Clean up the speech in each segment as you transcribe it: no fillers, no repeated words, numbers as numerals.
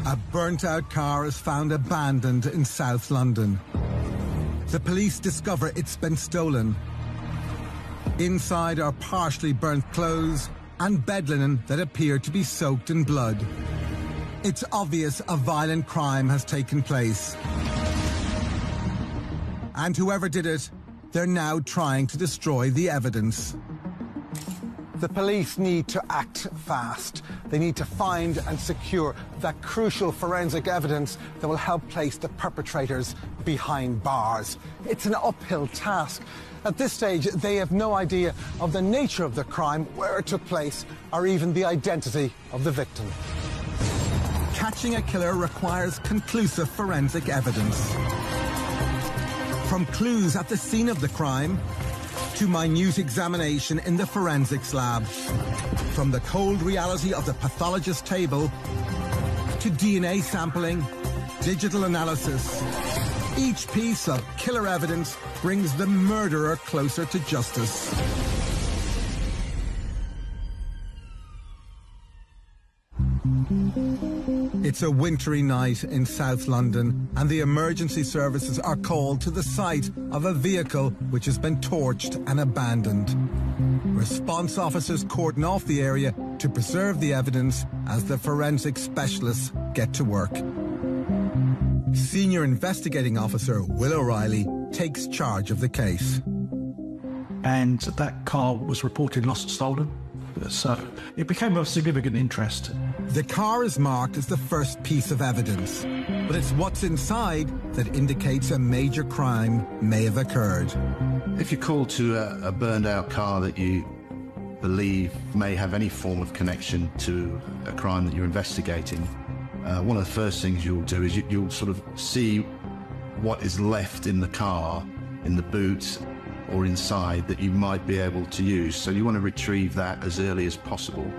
A burnt-out car is found abandoned in South London. The police discover it's been stolen. Inside are partially burnt clothes and bed linen that appear to be soaked in blood. It's obvious a violent crime has taken place. And whoever did it, they're now trying to destroy the evidence. The police need to act fast. They need to find and secure that crucial forensic evidence that will help place the perpetrators behind bars. It's an uphill task. At this stage, they have no idea of the nature of the crime, where it took place, or even the identity of the victim. Catching a killer requires conclusive forensic evidence. From clues at the scene of the crime to minute examination in the forensics lab. From the cold reality of the pathologist's table to DNA sampling, digital analysis. Each piece of killer evidence brings the murderer closer to justice. It's a wintry night in South London, and the emergency services are called to the site of a vehicle which has been torched and abandoned. Response officers cordon off the area to preserve the evidence as the forensic specialists get to work. Senior Investigating Officer Will O'Reilly takes charge of the case. And that car was reported lost and stolen, so it became of significant interest. The car is marked as the first piece of evidence, but it's what's inside that indicates a major crime may have occurred. If you're called to a burned-out car that you believe may have any form of connection to a crime that you're investigating, one of the first things you'll do is you'll sort of see what is left in the car, in the boot or inside, that you might be able to use. So you want to retrieve that as early as possible.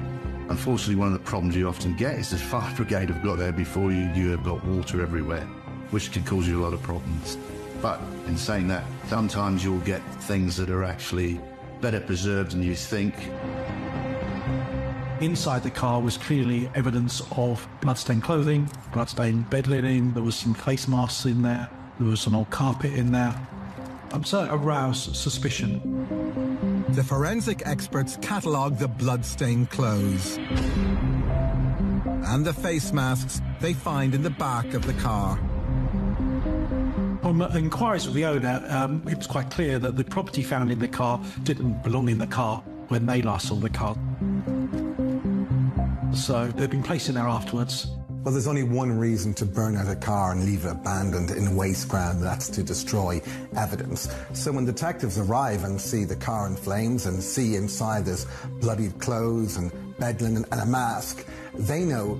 Unfortunately, one of the problems you often get is the fire brigade have got there before you have got water everywhere, which can cause you a lot of problems. But in saying that, sometimes you'll get things that are actually better preserved than you think. Inside the car was clearly evidence of bloodstained clothing, bloodstained bed linen, there was some face masks in there was some old carpet in there. So it aroused suspicion. The forensic experts catalogue the blood-stained clothes and the face masks they find in the back of the car. From inquiries with the owner, it was quite clear that the property found in the car didn't belong in the car when they last saw the car. So they've been placed in there afterwards. Well, there's only one reason to burn out a car and leave it abandoned in waste ground, that's to destroy evidence. So when detectives arrive and see the car in flames and see inside there's bloodied clothes and bed linen and a mask, they know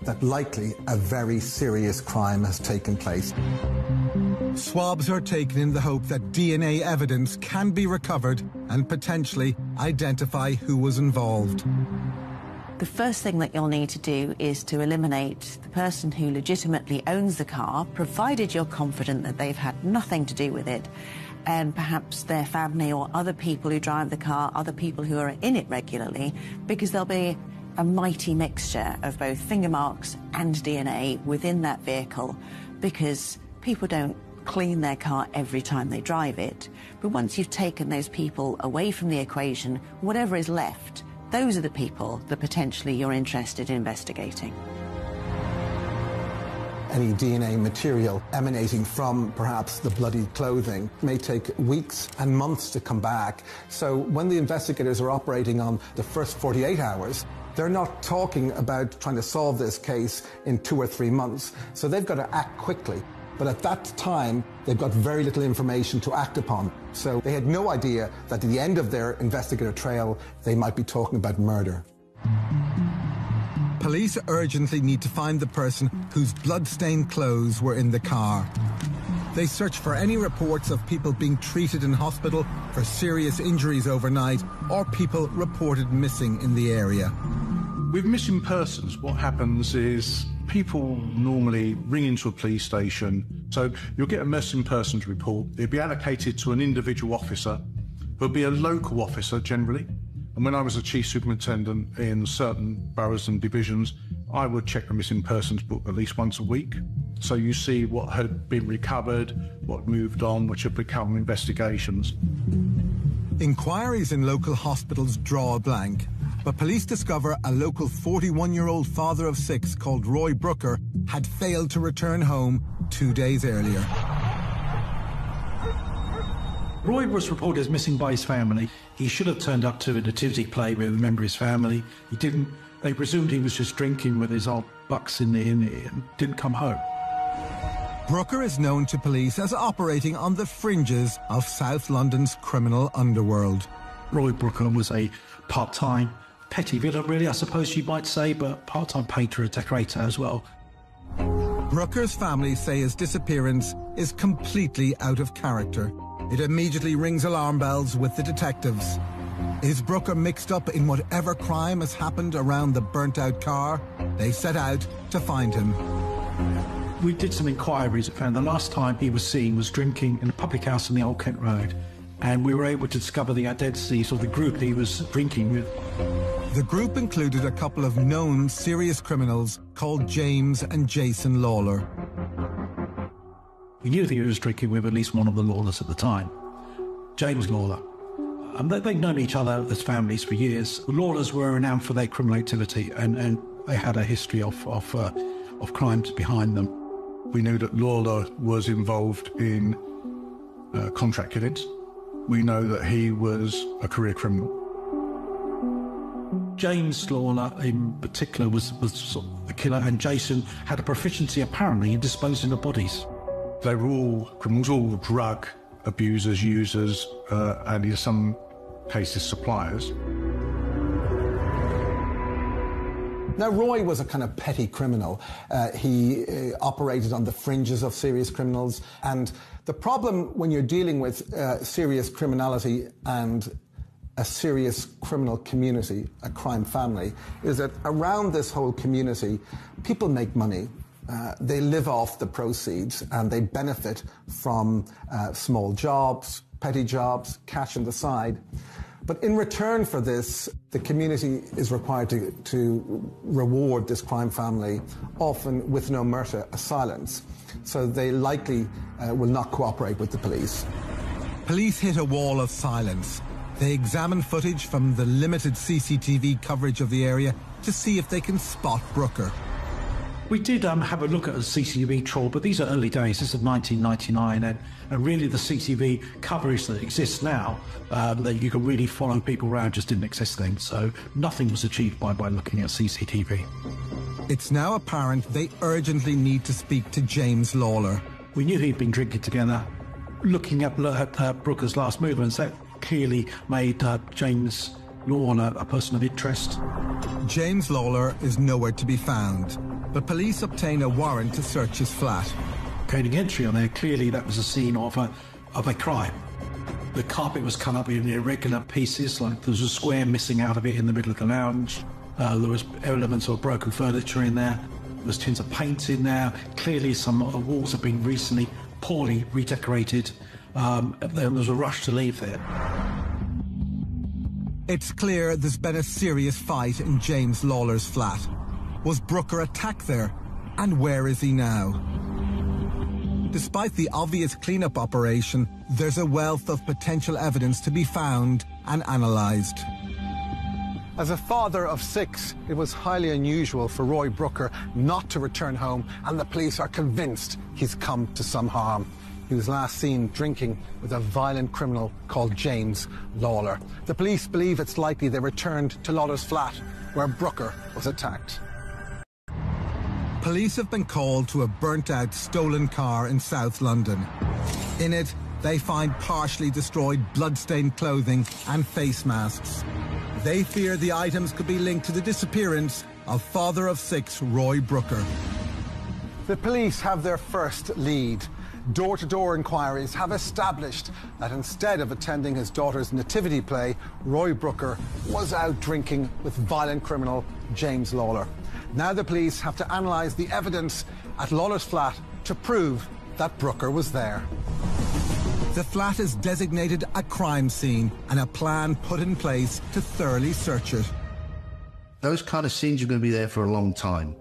that likely a very serious crime has taken place. Swabs are taken in the hope that DNA evidence can be recovered and potentially identify who was involved. The first thing that you'll need to do is to eliminate the person who legitimately owns the car, provided you're confident that they've had nothing to do with it, and perhaps their family or other people who drive the car, other people who are in it regularly, because there'll be a mighty mixture of both finger marks and DNA within that vehicle, because people don't clean their car every time they drive it. But once you've taken those people away from the equation, whatever is left, those are the people that potentially you're interested in investigating. Any DNA material emanating from perhaps the bloodied clothing may take weeks and months to come back. So when the investigators are operating on the first 48 hours, they're not talking about trying to solve this case in 2 or 3 months. So they've got to act quickly. But at that time, they've got very little information to act upon. So they had no idea that at the end of their investigative trail, they might be talking about murder. Police urgently need to find the person whose blood-stained clothes were in the car. They search for any reports of people being treated in hospital for serious injuries overnight, or people reported missing in the area. With missing persons, what happens is people normally ring into a police station. So you'll get a missing persons report. It'll be allocated to an individual officer. There'll be a local officer generally. And when I was a chief superintendent in certain boroughs and divisions, I would check the missing persons book at least once a week. So you see what had been recovered, what moved on, which have become investigations. Inquiries in local hospitals draw a blank, but police discover a local 41-year-old father of 6 called Roy Brooker had failed to return home 2 days earlier. Roy was reported as missing by his family. He should have turned up to a nativity play with a member of his family. He didn't. They presumed he was just drinking with his old bucks in the inn and didn't come home. Brooker is known to police as operating on the fringes of South London's criminal underworld. Roy Brooker was a part-time petty villain, really, I suppose you might say, but part-time painter and decorator as well. Brooker's family say his disappearance is completely out of character. It immediately rings alarm bells with the detectives. Is Brooker mixed up in whatever crime has happened around the burnt-out car? They set out to find him. We did some inquiries and found the last time he was seen was drinking in a public house on the Old Kent Road, and we were able to discover the identities of the group he was drinking with. The group included a couple of known serious criminals called James and Jason Lawler. We knew that he was drinking with at least one of the Lawlers at the time, James Lawler. They'd known each other as families for years. The Lawlers were renowned for their criminal activity, and they had a history of crimes behind them. We knew that Lawler was involved in contract killings. We know that he was a career criminal. James Lawler in particular was sort of the killer, and Jason had a proficiency apparently in disposing of bodies. They were all criminals, all drug abusers, users, and in some cases suppliers. Now, Roy was a kind of petty criminal. He operated on the fringes of serious criminals. And the problem when you're dealing with serious criminality and a serious criminal community, a crime family, is that around this whole community, people make money. They live off the proceeds and they benefit from small jobs, petty jobs, cash on the side. But in return for this, the community is required to reward this crime family, often with no mercy, a silence. So they likely will not cooperate with the police. Police hit a wall of silence. They examine footage from the limited CCTV coverage of the area to see if they can spot Brooker. We did have a look at a CCTV trawl, but these are early days. This is 1999, and really the CCTV coverage that exists now, that you can really follow people around, just didn't exist then. So nothing was achieved by looking at CCTV. It's now apparent they urgently need to speak to James Lawler. We knew he'd been drinking together. Looking at Brooker's last movements, that clearly made James Lawler a person of interest. James Lawler is nowhere to be found, but police obtain a warrant to search his flat. Gaining entry on there, clearly that was a scene of a crime. The carpet was cut up in irregular pieces, like there was a square missing out of it in the middle of the lounge. There was elements of broken furniture in there. There was tins of paint in there. Clearly some walls have been recently poorly redecorated. There was a rush to leave there. It's clear there's been a serious fight in James Lawler's flat. Was Brooker attacked there? And where is he now? Despite the obvious cleanup operation, there's a wealth of potential evidence to be found and analysed. As a father of 6, it was highly unusual for Roy Brooker not to return home, and the police are convinced he's come to some harm. He was last seen drinking with a violent criminal called James Lawler. The police believe it's likely they returned to Lawler's flat, where Brooker was attacked. Police have been called to a burnt-out stolen car in South London. In it, they find partially destroyed blood-stained clothing and face masks. They fear the items could be linked to the disappearance of father of 6 Roy Brooker. The police have their first lead. Door-to-door inquiries have established that instead of attending his daughter's nativity play, Roy Brooker was out drinking with violent criminal James Lawler. Now the police have to analyse the evidence at Lawler's flat to prove that Brooker was there. The flat is designated a crime scene and a plan put in place to thoroughly search it. Those kind of scenes are going to be there for a long time.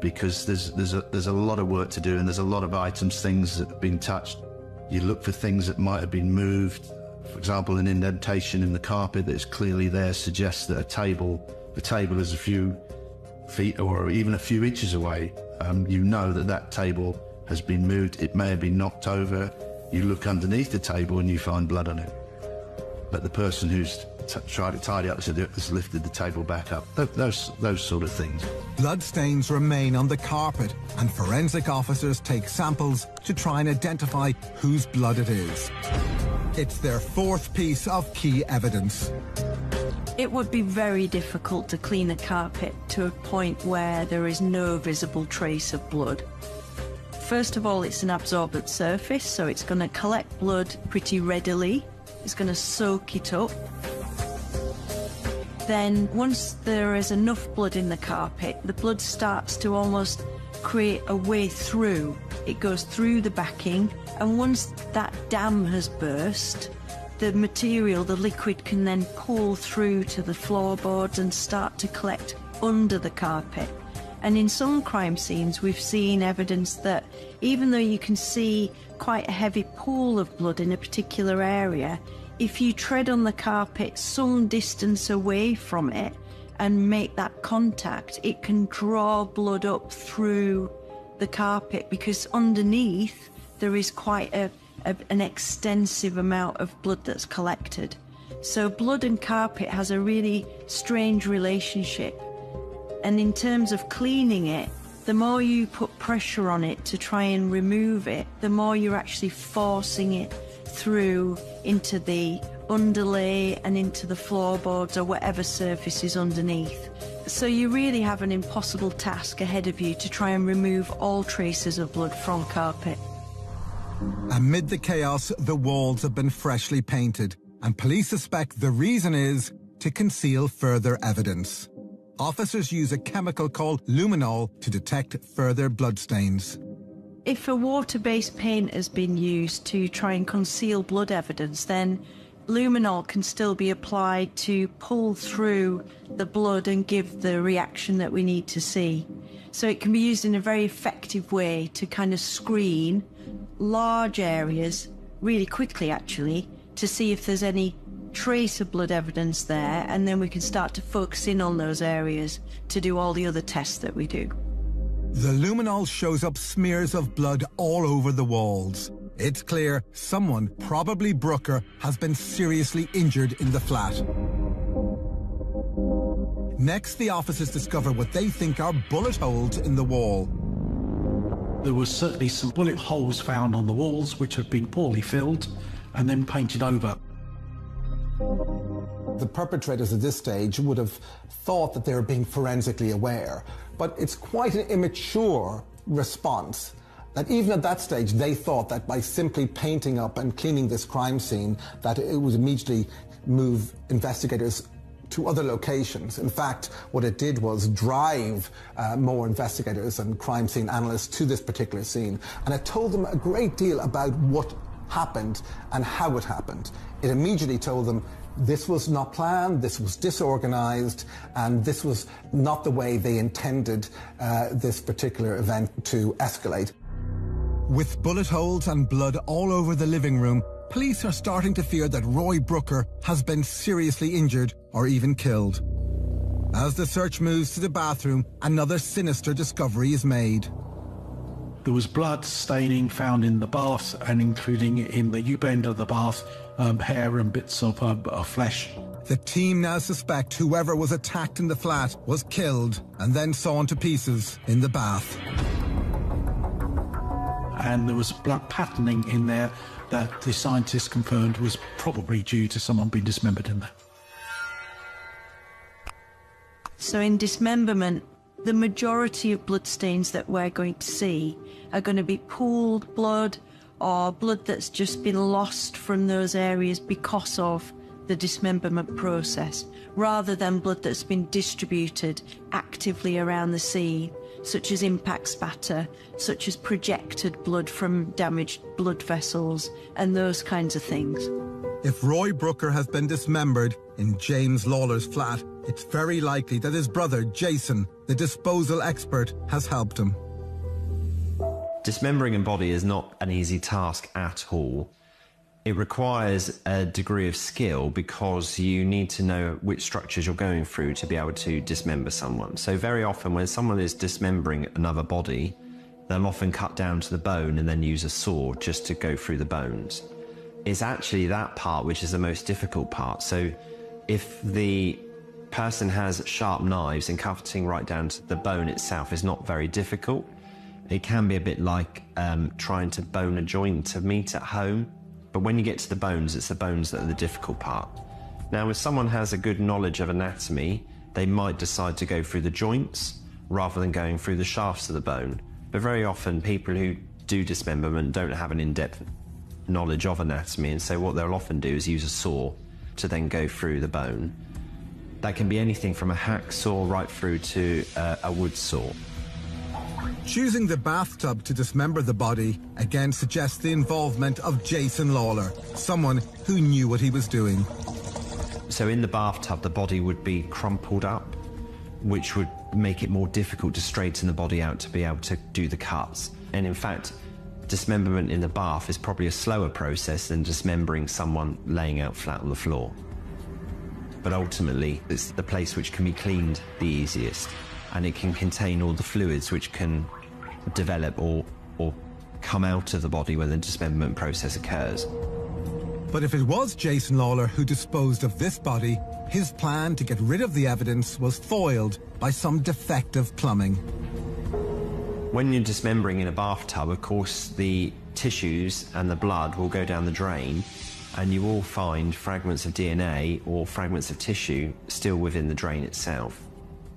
because there's a lot of work to do, and there's a lot of items, things that have been touched. You look for things that might have been moved. For example, an indentation in the carpet that is clearly there suggests that the table is a few feet or even a few inches away. You know that table has been moved. It may have been knocked over. You look underneath the table and you find blood on it. But the person who's tried to tidy up has lifted the table back up. Those sort of things. Bloodstains remain on the carpet, and forensic officers take samples to try and identify whose blood it is. It's their fourth piece of key evidence. It would be very difficult to clean a carpet to a point where there is no visible trace of blood. First of all, it's an absorbent surface, so it's going to collect blood pretty readily. It's going to soak it up. Then once there is enough blood in the carpet, the blood starts to almost create a way through. It goes through the backing, and once that dam has burst, the material, the liquid, can then pull through to the floorboards and start to collect under the carpet. And in some crime scenes, we've seen evidence that even though you can see quite a heavy pool of blood in a particular area, if you tread on the carpet some distance away from it and make that contact, it can draw blood up through the carpet, because underneath there is quite an extensive amount of blood that's collected. So blood and carpet has a really strange relationship. And in terms of cleaning it, the more you put pressure on it to try and remove it, the more you're actually forcing it through into the underlay and into the floorboards or whatever surface is underneath. So you really have an impossible task ahead of you to try and remove all traces of blood from carpet. Amid the chaos, the walls have been freshly painted, and police suspect the reason is to conceal further evidence. Officers use a chemical called luminol to detect further bloodstains. If a water-based paint has been used to try and conceal blood evidence, then luminol can still be applied to pull through the blood and give the reaction that we need to see. So it can be used in a very effective way to kind of screen large areas really quickly, actually, to see if there's any trace of blood evidence there, and then we can start to focus in on those areas to do all the other tests that we do. The luminol shows up smears of blood all over the walls. It's clear someone, probably Brooker, has been seriously injured in the flat. Next, the officers discover what they think are bullet holes in the wall. There was certainly some bullet holes found on the walls, which have been poorly filled and then painted over. The perpetrators at this stage would have thought that they were being forensically aware, but it's quite an immature response. That even at that stage, they thought that by simply painting up and cleaning this crime scene, that it would immediately move investigators to other locations. In fact, what it did was drive more investigators and crime scene analysts to this particular scene, and it told them a great deal about what happened and how it happened. It immediately told them this was not planned, this was disorganized, and this was not the way they intended this particular event to escalate. With bullet holes and blood all over the living room, police are starting to fear that Roy Brooker has been seriously injured or even killed. As the search moves to the bathroom, another sinister discovery is made. There was blood staining found in the bath, and including in the U-bend of the bath, hair and bits of flesh. The team now suspect whoever was attacked in the flat was killed and then sawn to pieces in the bath. And there was blood patterning in there that the scientists confirmed was probably due to someone being dismembered in there. So in dismemberment, the majority of bloodstains that we're going to see are going to be pooled blood or blood that's just been lost from those areas because of the dismemberment process, rather than blood that's been distributed actively around the scene, such as impact spatter, such as projected blood from damaged blood vessels, and those kinds of things. If Roy Brooker has been dismembered in James Lawler's flat, it's very likely that his brother, Jason, the disposal expert, has helped him. Dismembering a body is not an easy task at all. It requires a degree of skill because you need to know which structures you're going through to be able to dismember someone. So very often when someone is dismembering another body, they'll often cut down to the bone and then use a saw just to go through the bones. It's actually that part which is the most difficult part. So if the person has sharp knives and cutting right down to the bone itself is not very difficult. It can be a bit like trying to bone a joint of meat at home. But when you get to the bones, it's the bones that are the difficult part. Now, if someone has a good knowledge of anatomy, they might decide to go through the joints rather than going through the shafts of the bone. But very often, people who do dismemberment don't have an in-depth knowledge of anatomy, and so what they'll often do is use a saw to then go through the bone. That can be anything from a hacksaw right through to a wood saw. Choosing the bathtub to dismember the body again suggests the involvement of Jason Lawler, someone who knew what he was doing. So in the bathtub, the body would be crumpled up, which would make it more difficult to straighten the body out to be able to do the cuts. And in fact, dismemberment in the bath is probably a slower process than dismembering someone laying out flat on the floor. But ultimately, it's the place which can be cleaned the easiest, and it can contain all the fluids which can develop or come out of the body when the dismemberment process occurs. But if it was Jason Lawler who disposed of this body, his plan to get rid of the evidence was foiled by some defective plumbing. When you're dismembering in a bathtub, of course, the tissues and the blood will go down the drain, and you will find fragments of DNA or fragments of tissue still within the drain itself.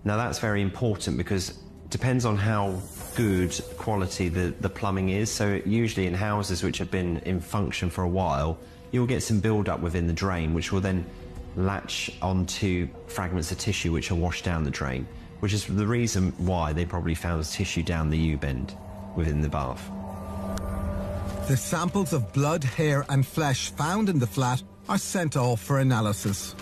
Now that's very important because it depends on how good quality the plumbing is. So usually in houses which have been in function for a while, you'll get some build-up within the drain which will then latch onto fragments of tissue which are washed down the drain, which is the reason why they probably found tissue down the U-bend within the bath. The samples of blood, hair and flesh found in the flat are sent off for analysis.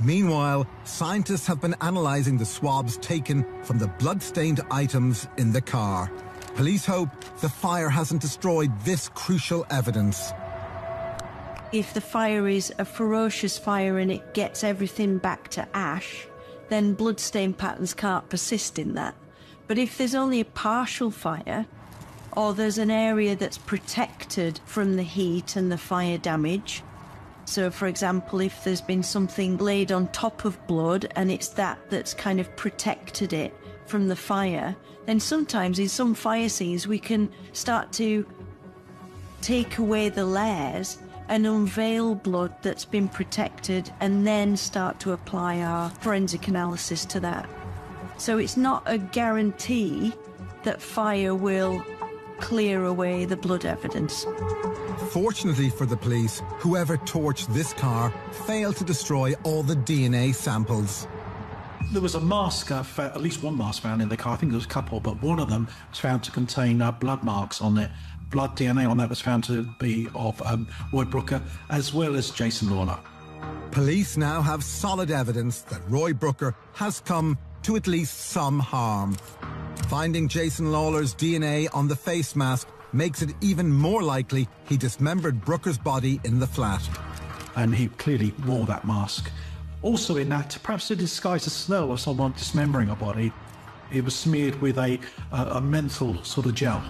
Meanwhile, scientists have been analysing the swabs taken from the blood-stained items in the car. Police hope the fire hasn't destroyed this crucial evidence. If the fire is a ferocious fire and it gets everything back to ash, then bloodstain patterns can't persist in that. But if there's only a partial fire, or there's an area that's protected from the heat and the fire damage, so for example, if there's been something laid on top of blood and it's that's kind of protected it from the fire, then sometimes in some fire scenes we can start to take away the layers and unveil blood that's been protected and then start to apply our forensic analysis to that. So it's not a guarantee that fire will clear away the blood evidence. Fortunately for the police, whoever torched this car failed to destroy all the DNA samples. There was a mask, at least one mask found in the car. I think there was a couple, but one of them was found to contain blood marks on it. Blood DNA on that was found to be of Roy Brooker as well as Jason Lawler. Police now have solid evidence that Roy Brooker has come to at least some harm. Finding Jason Lawler's DNA on the face mask makes it even more likely he dismembered Brooker's body in the flat. And he clearly wore that mask. Also in that, perhaps to disguise the smell of someone dismembering a body, it was smeared with a menthol sort of gel.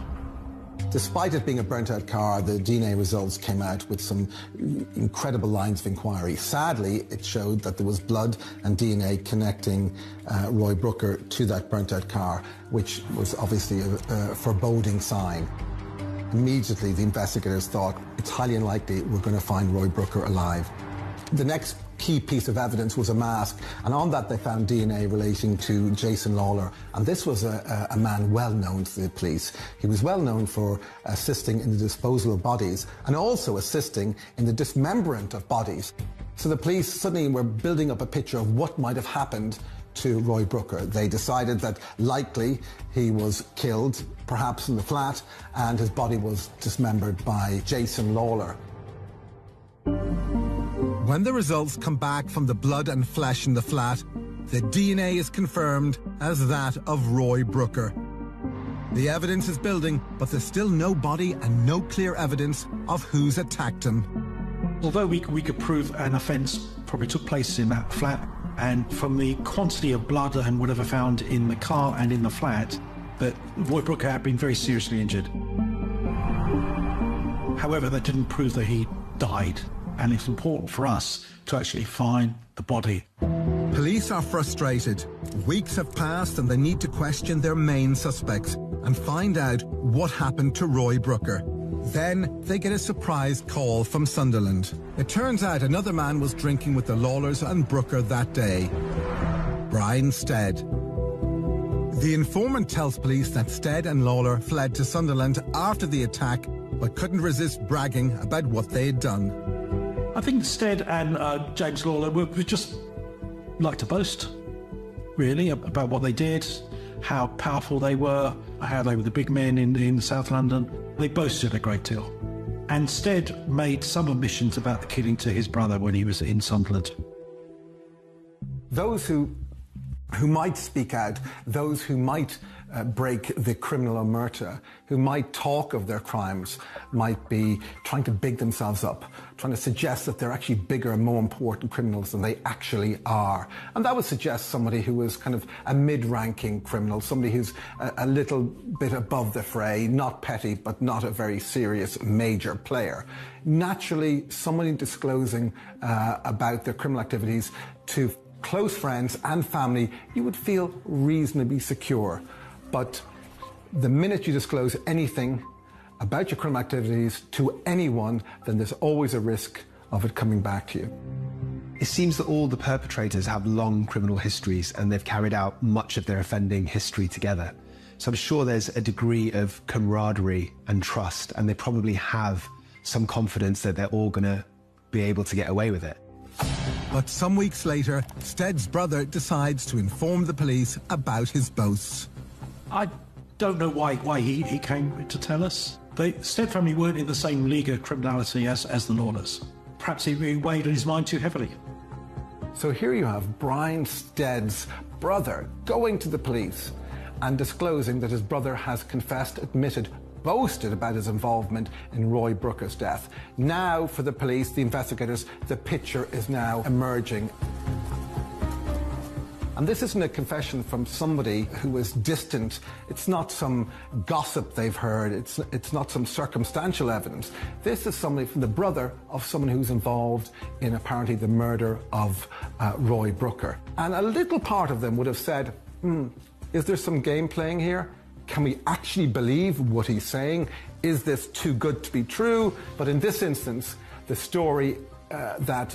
Despite it being a burnt-out car, the DNA results came out with some incredible lines of inquiry. Sadly, it showed that there was blood and DNA connecting Roy Brooker to that burnt-out car, which was obviously a foreboding sign. Immediately, the investigators thought, it's highly unlikely we're going to find Roy Brooker alive. The next key piece of evidence was a mask, and on that they found DNA relating to Jason Lawler. And this was a man well known to the police. He was well known for assisting in the disposal of bodies and also assisting in the dismemberment of bodies. So the police suddenly were building up a picture of what might have happened to Roy Brooker. They decided that likely he was killed, perhaps in the flat, and his body was dismembered by Jason Lawler. When the results come back from the blood and flesh in the flat, the DNA is confirmed as that of Roy Brooker. The evidence is building, but there's still no body and no clear evidence of who's attacked him. Although we could prove an offence probably took place in that flat, and from the quantity of blood and whatever found in the car and in the flat, that Roy Brooker had been very seriously injured. However, that didn't prove that he died, and it's important for us to actually find the body. Police are frustrated. Weeks have passed and they need to question their main suspects and find out what happened to Roy Brooker. Then they get a surprise call from Sunderland. It turns out another man was drinking with the Lawlers and Brooker that day. Brian Stead. The informant tells police that Stead and Lawler fled to Sunderland after the attack, but couldn't resist bragging about what they had done. I think Stead and James Lawler were just like to boast, really, about what they did, how powerful they were, how they were the big men in South London. They boasted a great deal. And Stead made some admissions about the killing to his brother when he was in Sunderland. Those who might speak out, those who might break the criminal omerta, who might talk of their crimes, might be trying to big themselves up, trying to suggest that they're actually bigger and more important criminals than they actually are. And that would suggest somebody who is kind of a mid-ranking criminal, somebody who's a little bit above the fray, not petty, but not a very serious major player. Naturally, somebody disclosing about their criminal activities to close friends and family, you would feel reasonably secure. But the minute you disclose anything about your criminal activities to anyone, then there's always a risk of it coming back to you. It seems that all the perpetrators have long criminal histories and they've carried out much of their offending history together. So I'm sure there's a degree of camaraderie and trust, and they probably have some confidence that they're all going to be able to get away with it. But some weeks later, Stead's brother decides to inform the police about his boasts. I don't know why he came to tell us. The Stead family weren't in the same league of criminality as the Lawlers. Perhaps he weighed on his mind too heavily. So here you have Brian Stead's brother going to the police and disclosing that his brother has confessed, admitted, boasted about his involvement in Roy Brooker's death. Now, for the police, the investigators, the picture is now emerging. And this isn't a confession from somebody who is distant. It's not some gossip they've heard. It's not some circumstantial evidence. This is somebody from the brother of someone who's involved in apparently the murder of Roy Brooker. And a little part of them would have said, is there some game playing here? Can we actually believe what he's saying? Is this too good to be true? But in this instance, the story that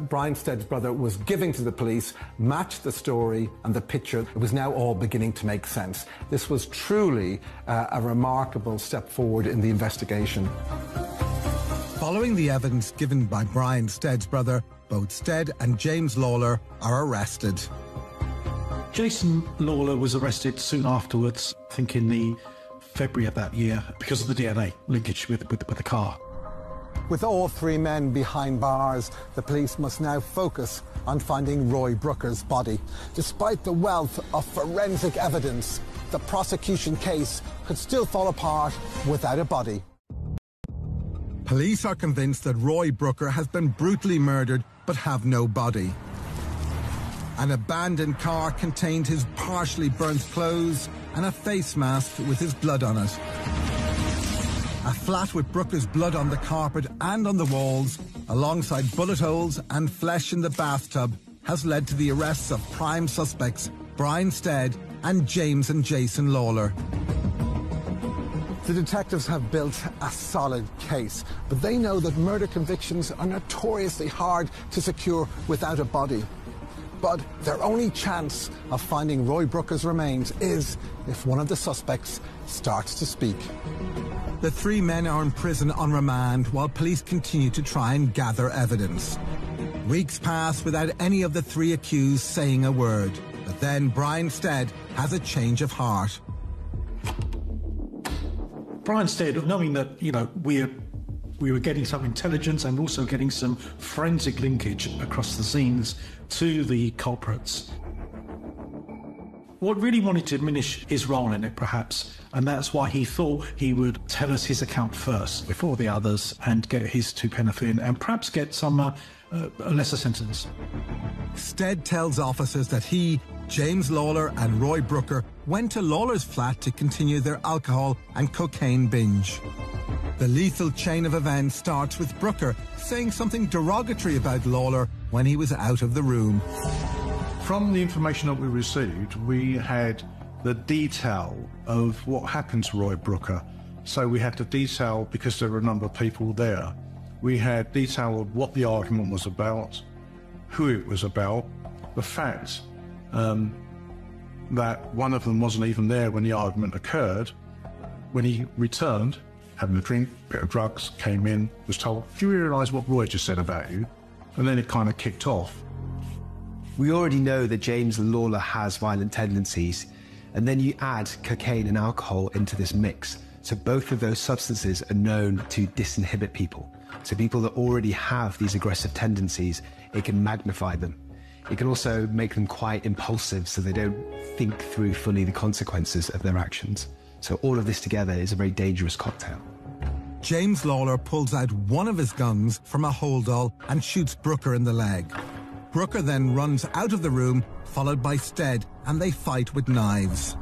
Brian Stead's brother was giving to the police matched the story and the picture. It was now all beginning to make sense. This was truly a remarkable step forward in the investigation. Following the evidence given by Brian Stead's brother, both Stead and James Lawler are arrested. Jason Lawler was arrested soon afterwards, I think in the February of that year, because of the DNA linkage with the car. With all three men behind bars, the police must now focus on finding Roy Brooker's body. Despite the wealth of forensic evidence, the prosecution case could still fall apart without a body. Police are convinced that Roy Brooker has been brutally murdered but have no body. An abandoned car contained his partially burnt clothes and a face mask with his blood on it. A flat with Brooker's blood on the carpet and on the walls, alongside bullet holes and flesh in the bathtub, has led to the arrests of prime suspects Brian Stead and James and Jason Lawler. The detectives have built a solid case, but they know that murder convictions are notoriously hard to secure without a body. But their only chance of finding Roy Brooker's remains is if one of the suspects starts to speak. The three men are in prison on remand while police continue to try and gather evidence. Weeks pass without any of the three accused saying a word. But then Brian Stead has a change of heart. Brian Stead, knowing that, we're We were getting some intelligence and also getting some forensic linkage across the scenes to the culprits. What really wanted to diminish his role in it, perhaps, and that's why he thought he would tell us his account first before the others and get his two penneth in and perhaps get some a lesser sentence. Stead tells officers that he, James Lawler and Roy Brooker went to Lawler's flat to continue their alcohol and cocaine binge. The lethal chain of events starts with Brooker saying something derogatory about Lawler when he was out of the room. From the information that we received, we had the detail of what happened to Roy Brooker. So we had the detail, because there were a number of people there, we had detail of what the argument was about, who it was about, the fact that one of them wasn't even there when the argument occurred. When he returned, having a drink, bit of drugs, came in, was told, "Do you realise what Roy just said about you?" And then it kind of kicked off. We already know that James Lawler has violent tendencies, and then you add cocaine and alcohol into this mix. So both of those substances are known to disinhibit people. So people that already have these aggressive tendencies, it can magnify them. It can also make them quite impulsive, so they don't think through fully the consequences of their actions. So all of this together is a very dangerous cocktail. James Lawler pulls out one of his guns from a holdall and shoots Brooker in the leg. Brooker then runs out of the room, followed by Stead, and they fight with knives.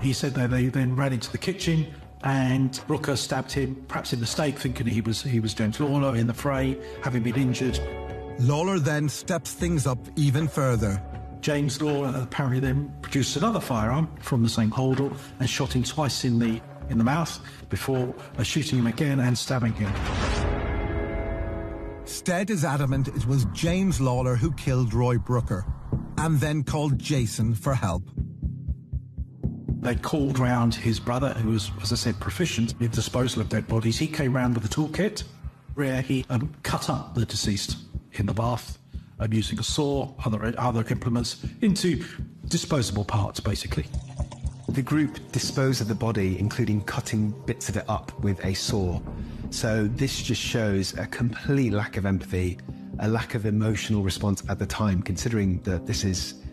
He said that they then ran into the kitchen and Brooker stabbed him, perhaps in mistake, thinking he was James Lawler in the fray, having been injured. Lawler then steps things up even further. James Lawler apparently then produced another firearm from the same holdall and shot him twice in the mouth before shooting him again and stabbing him. Stead is adamant it was James Lawler who killed Roy Brooker, and then called Jason for help. They called round his brother, who was, as I said, proficient in disposal of dead bodies. He came round with a toolkit where he cut up the deceased in the bath using a saw, other implements, into disposable parts, basically. The group disposed of the body, including cutting bits of it up with a saw. So this just shows a complete lack of empathy, a lack of emotional response at the time, considering that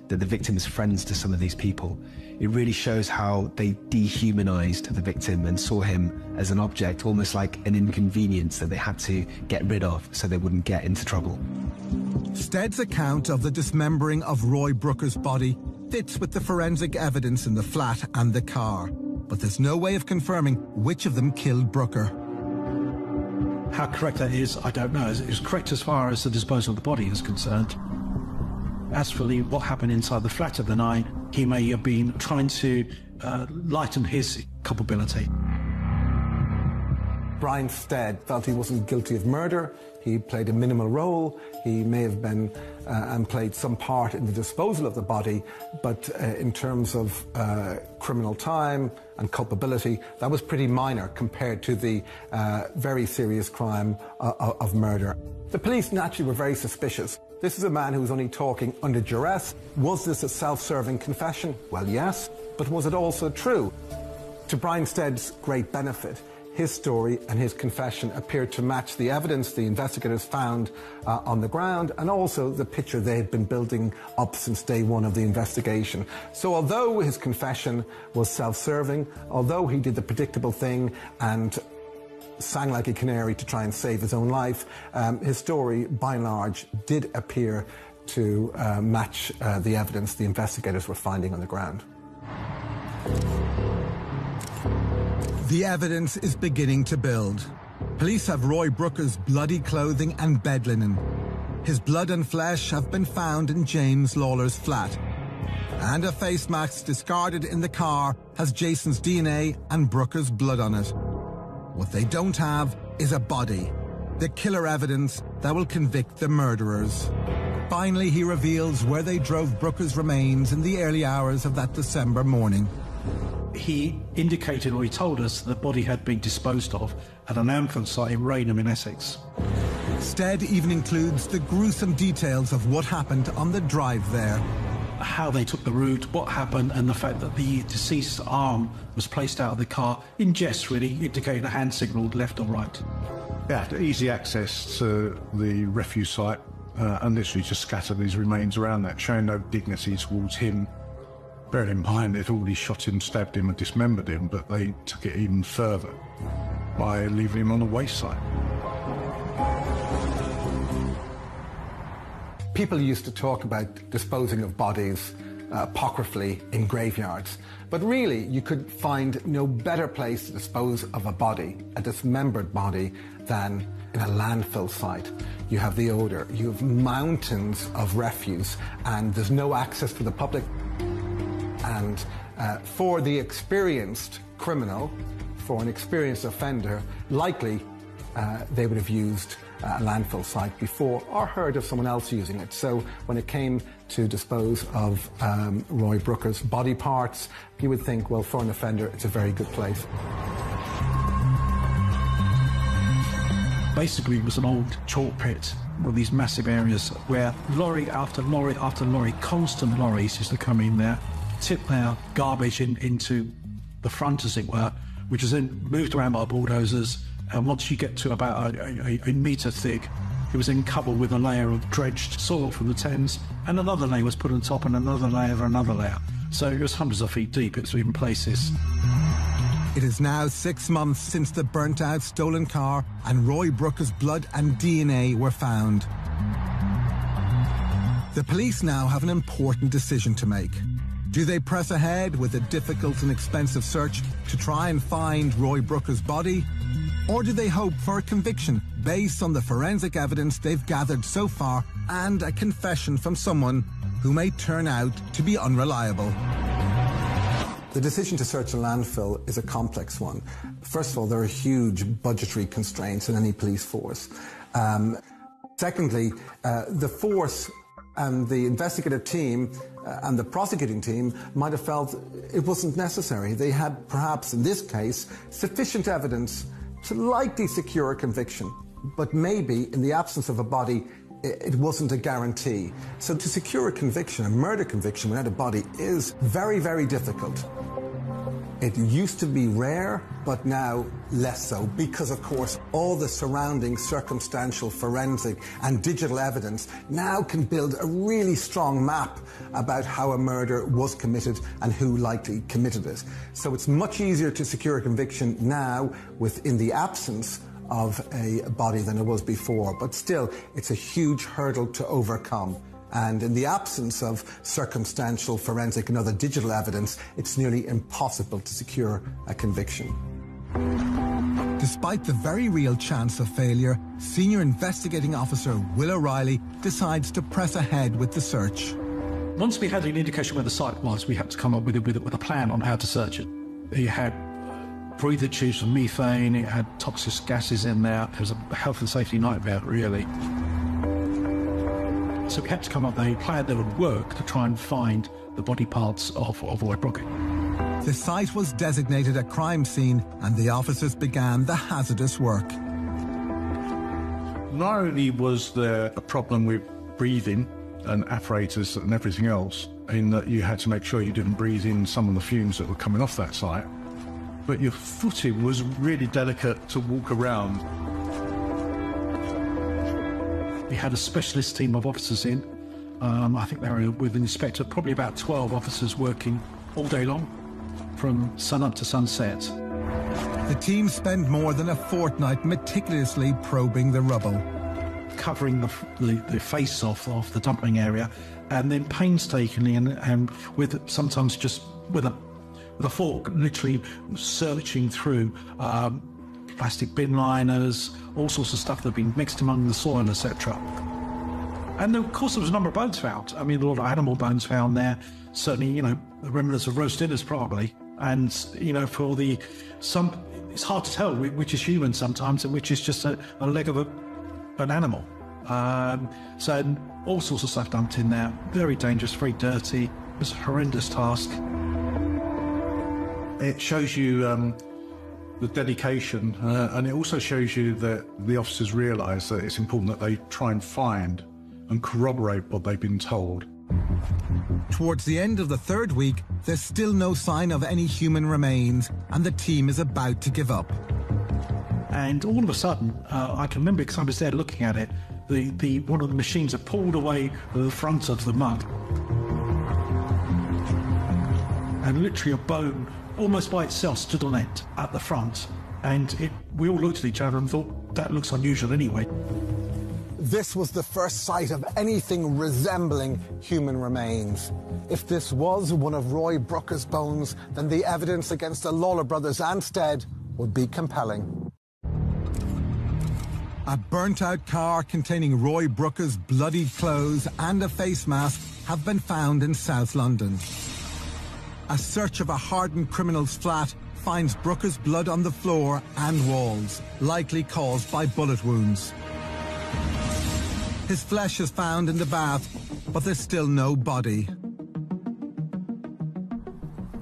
that the victim is friends to some of these people. It really shows how they dehumanized the victim and saw him as an object, almost like an inconvenience that they had to get rid of so they wouldn't get into trouble. Stead's account of the dismembering of Roy Brooker's body fits with the forensic evidence in the flat and the car, but there's no way of confirming which of them killed Brooker. How correct that is, I don't know. It's correct as far as the disposal of the body is concerned. As for what happened inside the flat of the night, he may have been trying to lighten his culpability. Brian Stead felt he wasn't guilty of murder. He played a minimal role. He may have been and played some part in the disposal of the body, but in terms of criminal time and culpability, that was pretty minor compared to the very serious crime of murder. The police naturally were very suspicious. This is a man who was only talking under duress. Was this a self-serving confession? Well, yes, but was it also true? To Brian Stead's great benefit, his story and his confession appeared to match the evidence the investigators found on the ground, and also the picture they had been building up since day one of the investigation. So although his confession was self-serving, although he did the predictable thing and sang like a canary to try and save his own life, his story, by and large, did appear to match the evidence the investigators were finding on the ground. The evidence is beginning to build. Police have Roy Brooker's bloody clothing and bed linen. His blood and flesh have been found in James Lawler's flat. And a face mask discarded in the car has Jason's DNA and Brooker's blood on it. What they don't have is a body, the killer evidence that will convict the murderers. Finally, he reveals where they drove Brooker's remains in the early hours of that December morning. He indicated, or he told us, the body had been disposed of at an landfill site in Raynham in Essex. Stead even includes the gruesome details of what happened on the drive there. How they took the route, what happened, and the fact that the deceased's arm was placed out of the car in jest, really, indicating a hand signal left or right. Yeah, easy access to the refuse site, and literally just scattered his remains around that, showing no dignity towards him. Bearing in mind they'd already shot him, stabbed him and dismembered him, but they took it even further by leaving him on a waste site. People used to talk about disposing of bodies apocryphally in graveyards, but really you could find no better place to dispose of a body, a dismembered body, than in a landfill site. You have the odour, you have mountains of refuse, and there's no access for the public. And for the experienced criminal, for an experienced offender, likely they would have used a landfill site before or heard of someone else using it. So when it came to dispose of Roy Brooker's body parts, you would think, well, for an offender, it's a very good place. Basically, it was an old chalk pit with these massive areas where lorry after lorry after lorry, constant lorries used to come in there, tip their garbage into the front, as it were, which is then moved around by bulldozers. And once you get to about a metre thick, it was then covered with a layer of dredged soil from the Thames, and another layer was put on top, and another layer of another layer. So it was hundreds of feet deep, it's in places. It is now 6 months since the burnt-out stolen car and Roy Brooker's blood and DNA were found. The police now have an important decision to make. Do they press ahead with a difficult and expensive search to try and find Roy Brooker's body? Or do they hope for a conviction based on the forensic evidence they've gathered so far and a confession from someone who may turn out to be unreliable? The decision to search a landfill is a complex one. First of all, there are huge budgetary constraints in any police force. Secondly, the force and the investigative team and the prosecuting team might have felt it wasn't necessary. They had, perhaps in this case, sufficient evidence to likely secure a conviction. But maybe, in the absence of a body, it wasn't a guarantee. So to secure a conviction, a murder conviction without a body, is very, very difficult. It used to be rare, but now less so, because, of course, all the surrounding circumstantial, forensic and digital evidence now can build a really strong map about how a murder was committed and who likely committed it. So it's much easier to secure a conviction now in the absence of a body than it was before, but still, it's a huge hurdle to overcome. And in the absence of circumstantial, forensic and other digital evidence, it's nearly impossible to secure a conviction. Despite the very real chance of failure, Senior Investigating Officer Will O'Reilly decides to press ahead with the search. Once we had an indication where the site was, we had to come up with a plan on how to search it. It had breather tubes of methane, it had toxic gases in there. It was a health and safety nightmare, really. So we had to come up with a plan that would work to try and find the body parts of Roy Brooker. The site was designated a crime scene and the officers began the hazardous work. Not only was there a problem with breathing and apparatus and everything else, in that you had to make sure you didn't breathe in some of the fumes that were coming off that site, but your footing was really delicate to walk around. We had a specialist team of officers in. I think they were with an inspector, probably about 12 officers working all day long, from sun up to sunset. The team spent more than a fortnight meticulously probing the rubble, covering the face off the dumping area, and then painstakingly and with sometimes just with a fork, literally searching through plastic bin liners, all sorts of stuff that had been mixed among the soil, etc. And of course there was a number of bones found. I mean, a lot of animal bones found there. Certainly, the remnants of roast dinners probably. And, it's hard to tell which is human sometimes and which is just a leg of an animal. So all sorts of stuff dumped in there. Very dangerous, very dirty. It was a horrendous task. It shows you the dedication, and it also shows you that the officers realise that it's important that they try and find and corroborate what they've been told. Towards the end of the third week, there's still no sign of any human remains, and the team is about to give up. And all of a sudden, I can remember because I was there looking at it, one of the machines had pulled away the front of the mug. And literally a bone, almost by itself, stood on end at the front. And we all looked at each other and thought, that looks unusual anyway. This was the first sight of anything resembling human remains. If this was one of Roy Brooker's bones, then the evidence against the Lawler brothers and Stead would be compelling. A burnt-out car containing Roy Brooker's bloodied clothes and a face mask have been found in South London. A search of a hardened criminal's flat finds Brooker's blood on the floor and walls, likely caused by bullet wounds. His flesh is found in the bath, but there's still no body.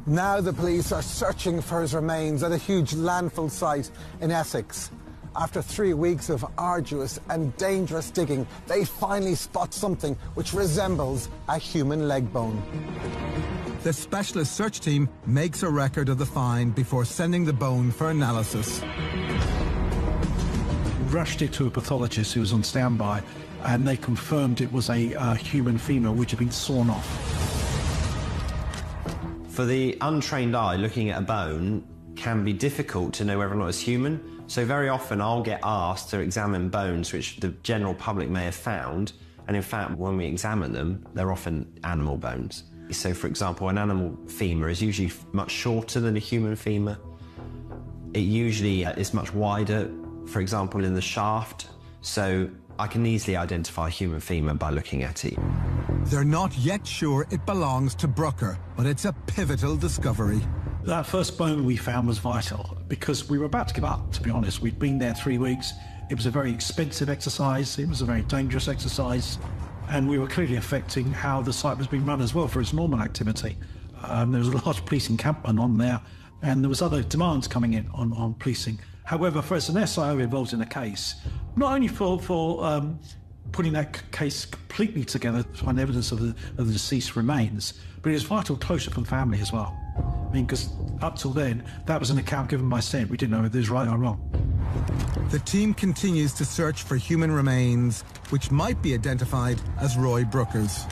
Now the police are searching for his remains at a huge landfill site in Essex. After 3 weeks of arduous and dangerous digging, they finally spot something which resembles a human leg bone. The specialist search team makes a record of the find before sending the bone for analysis. Rushed it to a pathologist who was on standby, and they confirmed it was a human femur which had been sawn off. For the untrained eye, looking at a bone can be difficult to know whether or not it's human. So very often I'll get asked to examine bones which the general public may have found, and in fact when we examine them, they're often animal bones. So for example, an animal femur is usually much shorter than a human femur. It usually is much wider, for example, in the shaft. So I can easily identify a human femur by looking at it. They're not yet sure it belongs to Brooker, but it's a pivotal discovery. That first bone we found was vital because we were about to give up, to be honest. We'd been there 3 weeks. It was a very expensive exercise. It was a very dangerous exercise. And we were clearly affecting how the site was being run as well for its normal activity. There was a large police encampment on there, and there was other demands coming in on policing. However, for as an SIO involved in the case, not only for putting that case completely together to find evidence of the deceased remains, but it was vital closure from family as well. I mean, because up till then, that was an account given by Stead. We didn't know whether it was right or wrong. The team continues to search for human remains, which might be identified as Roy Brooker's.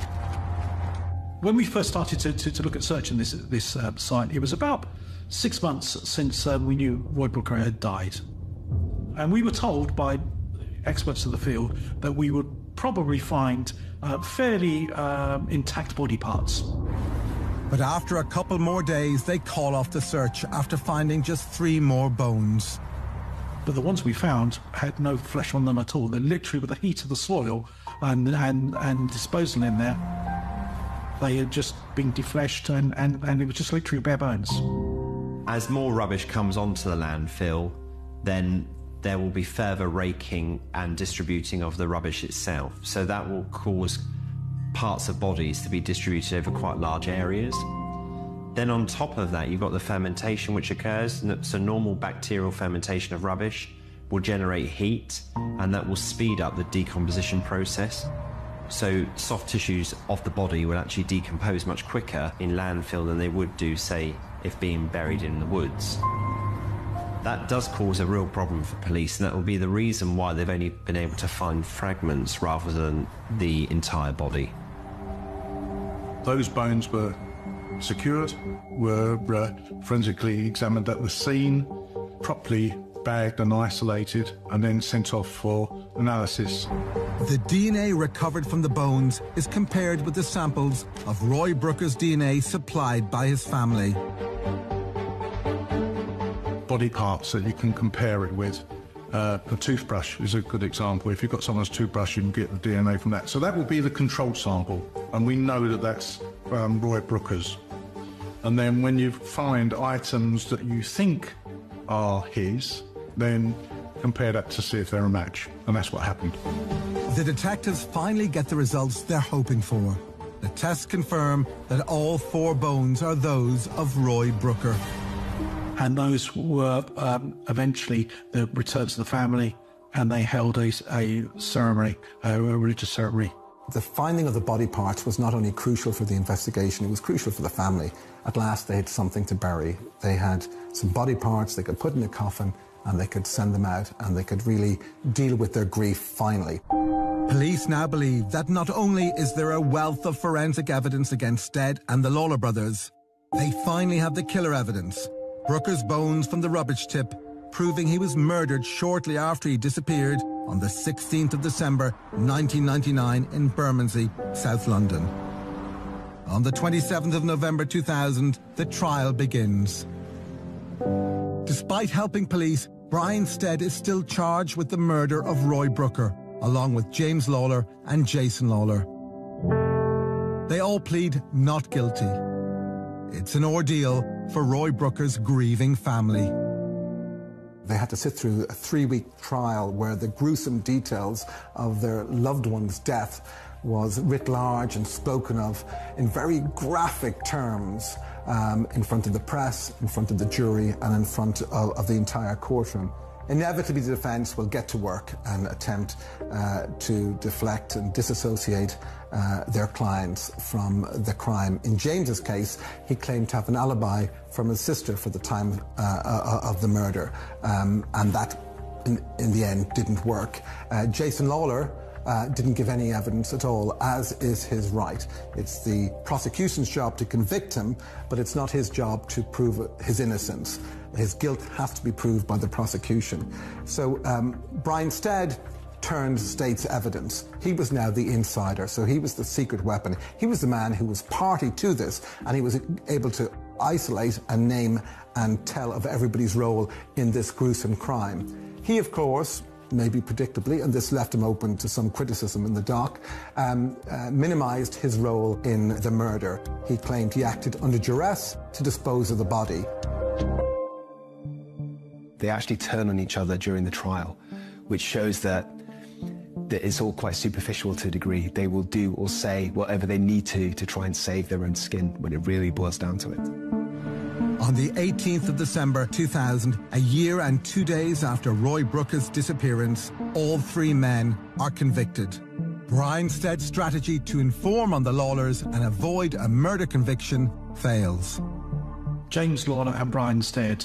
When we first started to look at searching this site, it was about 6 months since we knew Roy Brooker had died. And we were told by experts of the field that we would probably find fairly intact body parts. But after a couple more days, they call off the search after finding just 3 more bones. But the ones we found had no flesh on them at all. They're literally, with the heat of the soil and disposal in there, they had just been defleshed and it was just literally bare bones. As more rubbish comes onto the landfill, then there will be further raking and distributing of the rubbish itself. So that will cause parts of bodies to be distributed over quite large areas. Then on top of that, you've got the fermentation which occurs. So normal bacterial fermentation of rubbish will generate heat, and that will speed up the decomposition process. So soft tissues of the body will actually decompose much quicker in landfill than they would do, say, if being buried in the woods. That does cause a real problem for police, and that will be the reason why they've only been able to find fragments rather than the entire body. Those bones were secured, were forensically examined at the scene, properly bagged and isolated, and then sent off for analysis. The DNA recovered from the bones is compared with the samples of Roy Brooker's DNA supplied by his family. Body parts that you can compare it with. A toothbrush is a good example. If you've got someone's toothbrush, you can get the DNA from that. So that will be the control sample, and we know that that's Roy Brooker's. And then when you find items that you think are his, then compare that to see if they're a match. And that's what happened. The detectives finally get the results they're hoping for. The tests confirm that all 4 bones are those of Roy Brooker. And those were eventually returned to the family, and they held a ceremony, a religious ceremony. The finding of the body parts was not only crucial for the investigation, it was crucial for the family. At last they had something to bury. They had some body parts they could put in a coffin and they could send them out and they could really deal with their grief finally. Police now believe that not only is there a wealth of forensic evidence against Stead and the Lawler brothers, they finally have the killer evidence. Brooker's bones from the rubbish tip, proving he was murdered shortly after he disappeared on the 16th of December 1999 in Bermondsey, South London. On the 27th of November 2000, the trial begins. Despite helping police, Brian Stead is still charged with the murder of Roy Brooker, along with James Lawler and Jason Lawler. They all plead not guilty. It's an ordeal for Roy Brooker's grieving family. They had to sit through a 3-week trial where the gruesome details of their loved one's death was writ large and spoken of in very graphic terms in front of the press, in front of the jury, and in front of the entire courtroom. Inevitably, the defence will get to work and attempt to deflect and disassociate their clients from the crime. In James's case, he claimed to have an alibi from his sister for the time of the murder, and that, in the end, didn't work. Jason Lawler didn't give any evidence at all, as is his right. It's the prosecution's job to convict him, but it's not his job to prove his innocence. His guilt has to be proved by the prosecution. So Brian Stead turned state's evidence. He was now the insider, so he was the secret weapon. He was the man who was party to this, and he was able to isolate and name and tell of everybody's role in this gruesome crime. He, of course, maybe predictably, and this left him open to some criticism in the dock, minimised his role in the murder. He claimed he acted under duress to dispose of the body. They actually turn on each other during the trial, which shows that it's all quite superficial to a degree. They will do or say whatever they need to try and save their own skin when it really boils down to it. On the 18th of December 2000, a year and 2 days after Roy Brooker's disappearance, all 3 men are convicted. Brian Stead's strategy to inform on the Lawlers and avoid a murder conviction fails. James Lawler and Brian Stead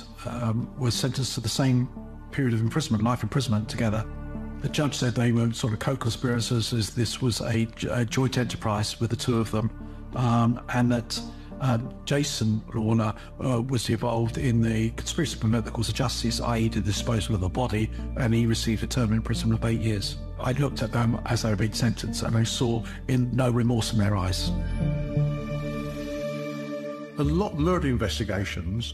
were sentenced to the same period of imprisonment, life imprisonment together. The judge said they were sort of co-conspirators, as this was a joint enterprise with the 2 of them, and that Jason Lawler was involved in the conspiracy to permit the course of justice, i.e. the disposal of the body, and he received a term in prison of 8 years. I looked at them as they were being sentenced, and I saw no remorse in their eyes. A lot of murder investigations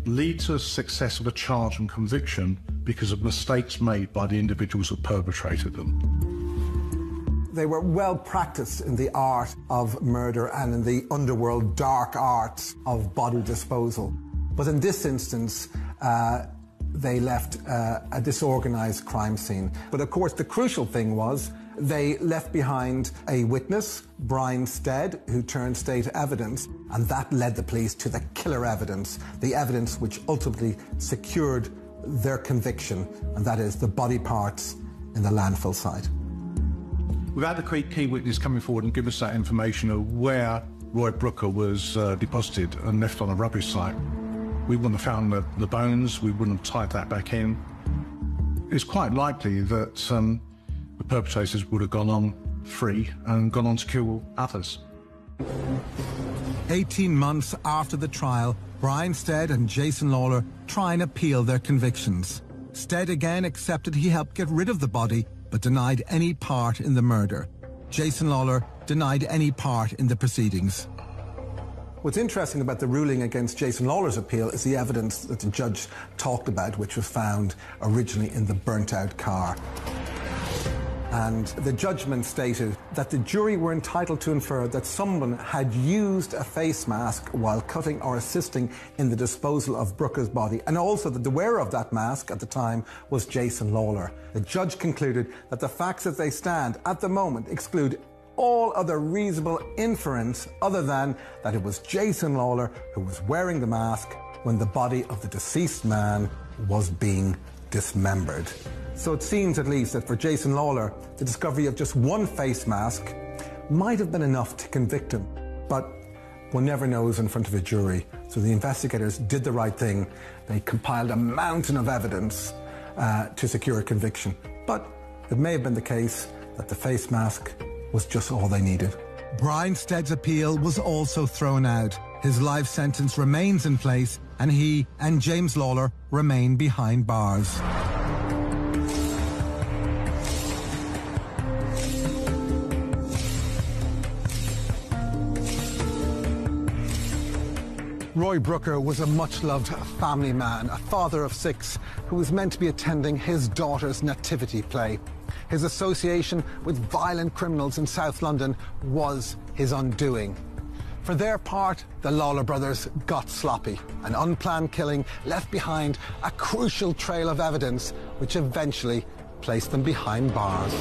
lead to success of a charge and conviction because of mistakes made by the individuals that perpetrated them. They were well practiced in the art of murder and in the underworld dark arts of body disposal. But in this instance, they left a disorganized crime scene. But of course, the crucial thing was they left behind a witness, Brian Stead, who turned state evidence, and that led the police to the killer evidence, the evidence which ultimately secured their conviction, and that is the body parts in the landfill site. Without the key witness coming forward and giving us that information of where Roy Brooker was deposited and left on a rubbish site, we wouldn't have found the bones, we wouldn't have tied that back in. It's quite likely that the perpetrators would have gone on free and gone on to kill others. 18 months after the trial, Brian Stead and Jason Lawler try and appeal their convictions. Stead again accepted he helped get rid of the body, but denied any part in the murder. Jason Lawler denied any part in the proceedings. What's interesting about the ruling against Jason Lawler's appeal is the evidence that the judge talked about, which was found originally in the burnt-out car. And the judgment stated that the jury were entitled to infer that someone had used a face mask while cutting or assisting in the disposal of Brooker's body, and also that the wearer of that mask at the time was Jason Lawler. The judge concluded that the facts as they stand at the moment exclude all other reasonable inference other than that it was Jason Lawler who was wearing the mask when the body of the deceased man was being dismembered. So it seems at least that for Jason Lawler, the discovery of just one face mask might have been enough to convict him. But One never knows in front of a jury, so the investigators did the right thing. They compiled a mountain of evidence to secure a conviction. But it may have been the case that the face mask was just all they needed. Brian Stead's appeal was also thrown out. His life sentence remains in place, and he and James Lawler remain behind bars. Roy Brooker was a much-loved family man, a father of 6, who was meant to be attending his daughter's nativity play. His association with violent criminals in South London was his undoing. For their part, the Lawler brothers got sloppy. An unplanned killing left behind a crucial trail of evidence which eventually placed them behind bars.